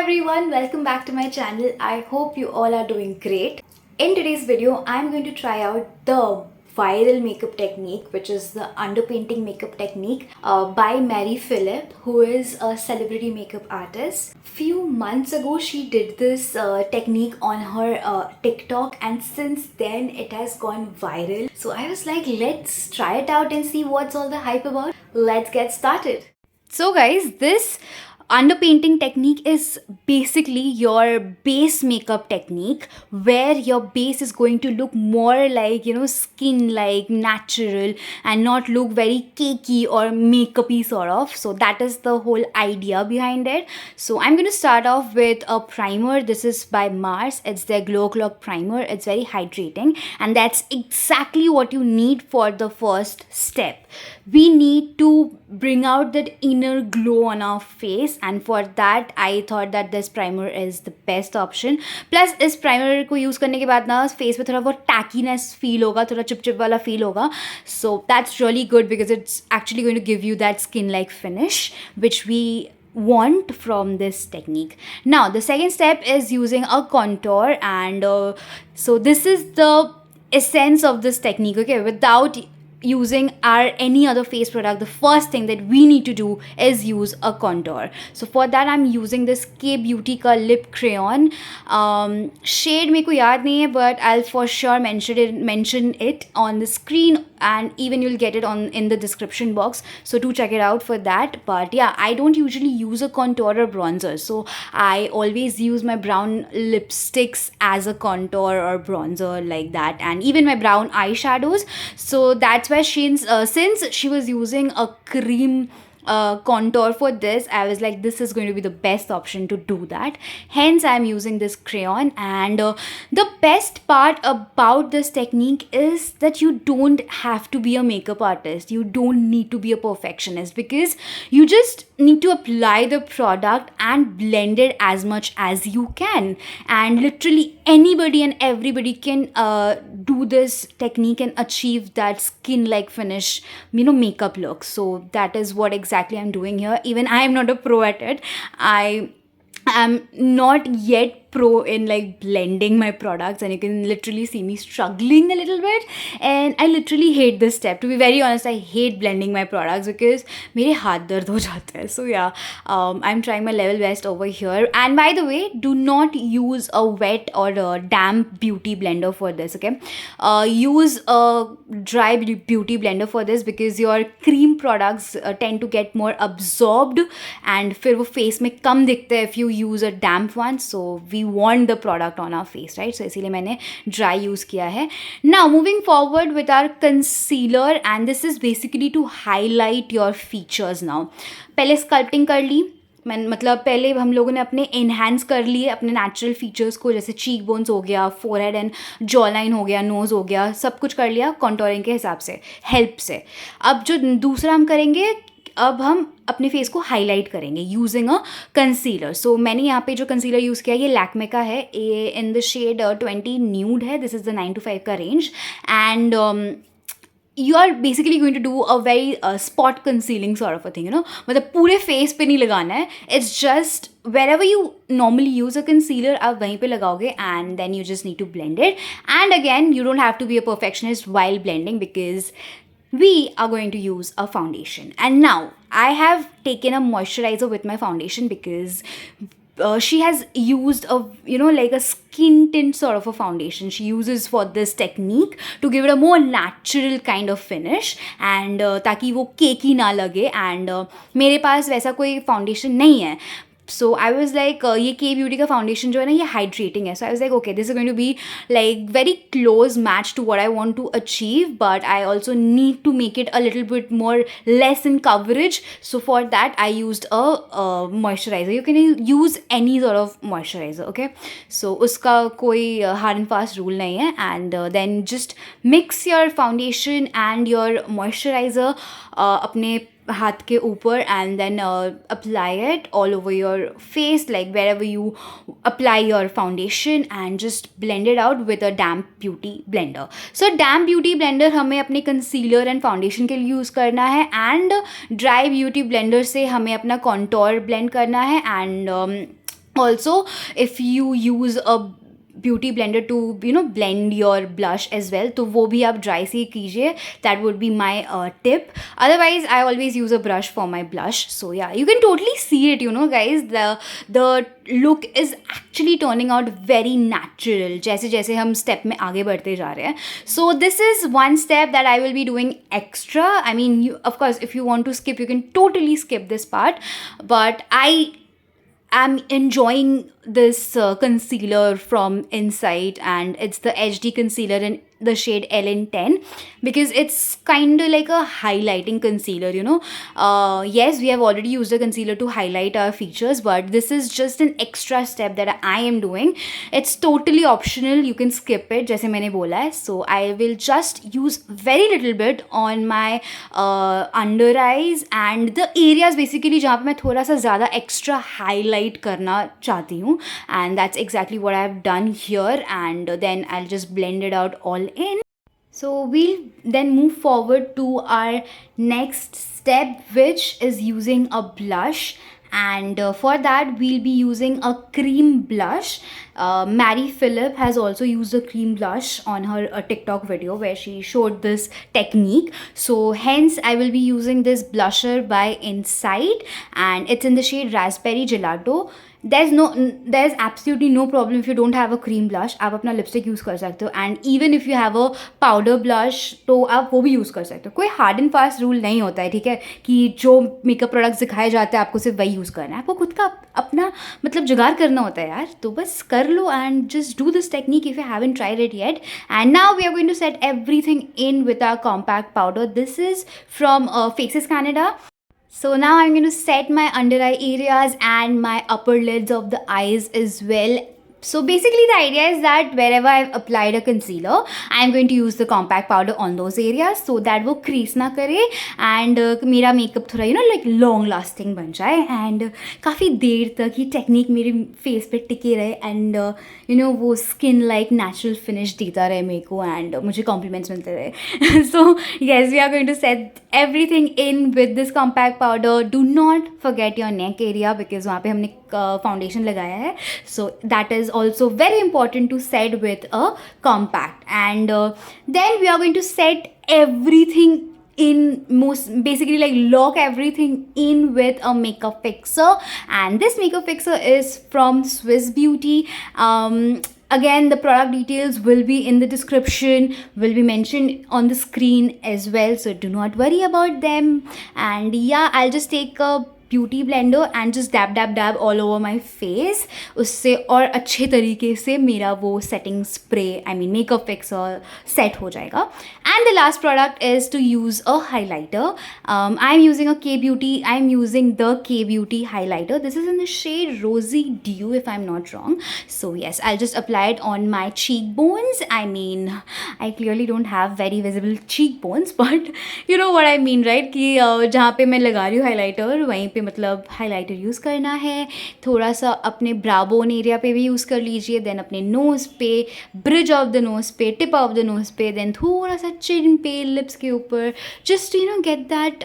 everyone, welcome back to my channel. I hope you all are doing great. In today's video, I'm going to try out the viral makeup technique, which is the underpainting makeup technique by Mary Phillips, who is a celebrity makeup artist. Few months ago, she did this technique on her TikTok, and since then it has gone viral. So I was like, let's try it out and see what's all the hype about. Let's get started. So guys, this underpainting technique is basically your base makeup technique where your base is going to look more like, skin like natural and not look very cakey or makeupy sort of. So that is the whole idea behind it. So I'm going to start off with a primer. This is by Mars. It's their Glow Clock primer. It's very hydrating, and that's exactly what you need for the first step. We need to bring out that inner glow on our face, and for that I thought that this primer is the best option. Plus इस primer को use करने के बाद ना face पे थोड़ा वो tackiness feel होगा, थोड़ा चिपचिप वाला feel होगा. So that's really good because it's actually going to give you that skin like finish which we want from this technique. Now the second step is using a contour, and so this is the essence of this technique. Okay, without using our any other face product, the first thing that we need to do is use a contour. So for that I'm using this K Beauty का lip crayon. Shade मेरे को याद नहीं है, but I'll for sure mention it on the screen, and even you'll get it in the description box, so do check it out for that. But yeah, I don't usually use a contour or bronzer, so I always use my brown lipsticks as a contour or bronzer like that, and even my brown eyeshadows. So that's why since she was using a cream contour for this, I was like, this is going to be the best option to do that. Hence I'm using this crayon. And the best part about this technique is that you don't have to be a makeup artist, you don't need to be a perfectionist, because you just need to apply the product and blend it as much as you can, and literally anybody and everybody can do this technique and achieve that skin like finish, makeup look. So that is what exactly I'm doing here. Even I am not a pro at it. I am not yet pro in like blending my products, and you can literally see me struggling a little bit, and I literally hate this step. To be very honest, I hate blending my products because मेरे हाथ दर्द हो जाते हैं. So yeah, I'm trying my level best over here. And by the way, do not use a wet or a damp beauty blender for this. Okay, use a dry beauty blender for this, because your cream products tend to get more absorbed, and फिर वो face में कम दिखते हैं if you use a damp one. So we want the product on our face, right? So इसीलिए मैंने dry use किया है. Now moving forward with our concealer, and this is basically to highlight your features. now पहले sculpting कर ली, मतलब पहले हम लोगों ने अपने इन्हांस कर लिए अपने नेचुरल फीचर्स को, जैसे चीक बोन्स हो गया, फोरहेड एंड जॉ लाइन हो गया, नोज़ हो गया, सब कुछ कर लिया कॉन्टोरिंग के हिसाब से, हेल्प से. अब जो दूसरा हम करेंगे, अब हम अपने फेस को हाईलाइट करेंगे यूजिंग अ कंसीलर. सो मैंने यहाँ पे जो कंसीलर यूज़ किया ये लैक्मे का है, ये इन द शेड 20 न्यूड है. दिस इज़ द 9 to 5 का range, and you are basically going to do a very spot concealing sort of a thing, मतलब पूरे face पे नहीं लगाना है. It's just wherever you normally use a concealer, आप वहीं पे लगाओगे, and then you just need to blend it. And again, you don't have to be a perfectionist while blending, because we are going to use a foundation. And now I have taken a moisturizer with my foundation, because she has used a like a skin tint sort of a foundation she uses for this technique to give it a more natural kind of finish, and ताकि वो केकी ना लगे. and मेरे पास वैसा कोई foundation नहीं है. So I was like, ये K Beauty का foundation जो है ना, ये hydrating है. So I was like, okay, this is going to be like very close match to what I want to achieve, but I also need to make it a little bit more less in coverage. So for that I used a moisturizer. You can use any sort of moisturizer, okay? So उसका कोई hard and fast rule नहीं है. And then just mix your foundation and your moisturizer अपने हाथ के ऊपर, and then apply it all over your face, like wherever you apply your foundation, and just blend it out with a damp beauty blender. So damp beauty blender हमें अपने concealer and foundation के लिए use करना है, and dry beauty blender से हमें अपना contour blend करना है, and Also, if you use a beauty blender to blend your blush as well, तो वो भी आप ड्राई से कीजिए. That would be my tip. Otherwise, I always use a brush for my blush. So yeah, you can totally see it, guys. The look is actually turning out very natural जैसे जैसे हम step में आगे बढ़ते जा रहे हैं. So this is one step that I will be doing extra. I mean, of course, if you want to skip, you can totally skip this part. But I'm enjoying this concealer from Insight, and it's the HD concealer in the shade LN10, because it's kind of like a highlighting concealer, yes, we have already used a concealer to highlight our features, but this is just an extra step that I am doing. It's totally optional, you can skip it जैसे मैंने बोला है. So I will just use very little bit on my under eyes and the areas basically जहाँ पे मैं थोड़ा सा ज़्यादा extra highlight करना चाहती हूँ, and that's exactly what I've done here. And then I'll just blend it out all in. So we'll then move forward to our next step, which is using a blush. And for that we'll be using a cream blush. Mary Phillips has also used a cream blush on her TikTok video where she showed this technique. So hence I will be using this blusher by Insight, and it's in the shade Raspberry Gelato. There's absolutely no problem if you don't have a cream blush. आप अपना lipstick use कर सकते हो, and even if you have a powder blush तो आप वो भी use कर सकते हो. कोई हार्ड एंड फास्ट रूल नहीं होता है, ठीक है, कि जो मेकअप प्रोडक्ट्स दिखाए जाते हैं आपको सिर्फ वही यूज़ करना है. आपको खुद का अपना मतलब जुगाड़ करना होता है यार, तो बस कर लो and just do this technique if you haven't tried it yet. And now we are going to set everything in with our compact powder. This is from Faces Canada. So now I'm going to set my under eye areas and my upper lids of the eyes as well. So basically the idea is that wherever I've applied a concealer, I'm going to use the compact powder on those areas so that वो crease ना करे and मेरा makeup थोड़ा like long lasting बन जाए and काफ़ी देर तक ये technique मेरे face पे टिके रहे and वो skin like natural finish देता रहे मेरे को and मुझे compliments मिलते रहे. So yes, we are going to set everything in with this compact powder. Do not forget your neck area because वहाँ पे हमने foundation लगाया है. So that is also very important to set with a compact. And then we are going to set everything in, most basically like lock everything in with a makeup fixer, and this makeup fixer is from Swiss Beauty. Again, the product details will be in the description, will be mentioned on the screen as well, so do not worry about them. And yeah, I'll just take a beauty blender and just dab dab dab all over my face. उससे और अच्छे तरीके से मेरा वो setting spray, I mean makeup fixer set हो जाएगा. And the last product is to use a highlighter. I am using the K beauty highlighter. This is in the shade rosy dew if I'm not wrong. So yes, I'll just apply it on my cheekbones. I mean, I clearly don't have very visible cheekbones, but you know what I mean, right? कि जहाँ पे मैं लगा रही हूँ highlighter वहीं पे मतलब हाइलाइटर यूज़ करना है. थोड़ा सा अपने ब्राबोन एरिया पे भी यूज़ कर लीजिए, देन अपने नोज़ पे, ब्रिज ऑफ द नोज़ पे, टिप ऑफ द नोज़ पे, देन थोड़ा सा चिन पे, लिप्स के ऊपर, just get that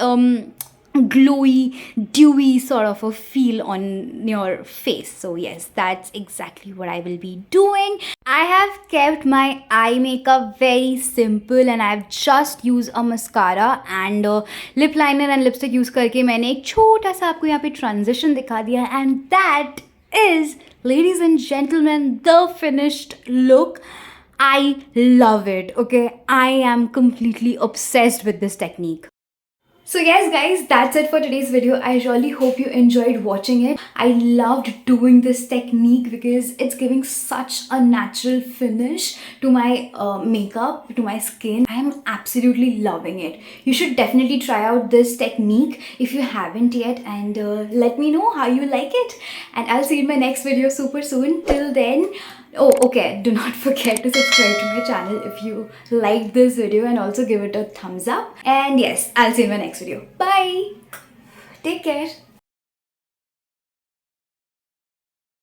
glowy, dewy sort of a feel on your face. So yes, that's exactly what I will be doing. I have kept my eye makeup very simple and I've just used a mascara and lip liner and lipstick use करके मैंने एक छोटा सा आपको यहाँ पे transition दिखा दिया, and that is, ladies and gentlemen, the finished look. I love it. Okay, I am completely obsessed with this technique. So yes guys, that's it for today's video. I really hope you enjoyed watching it. I loved doing this technique because it's giving such a natural finish to my makeup, to my skin. I am absolutely loving it. You should definitely try out this technique if you haven't yet, and let me know how you like it. And I'll see you in my next video super soon. Till then, oh okay, do not forget to subscribe to my channel if you liked this video, and also give it a thumbs up. And yes, I'll see you in my next video. Bye. Take care.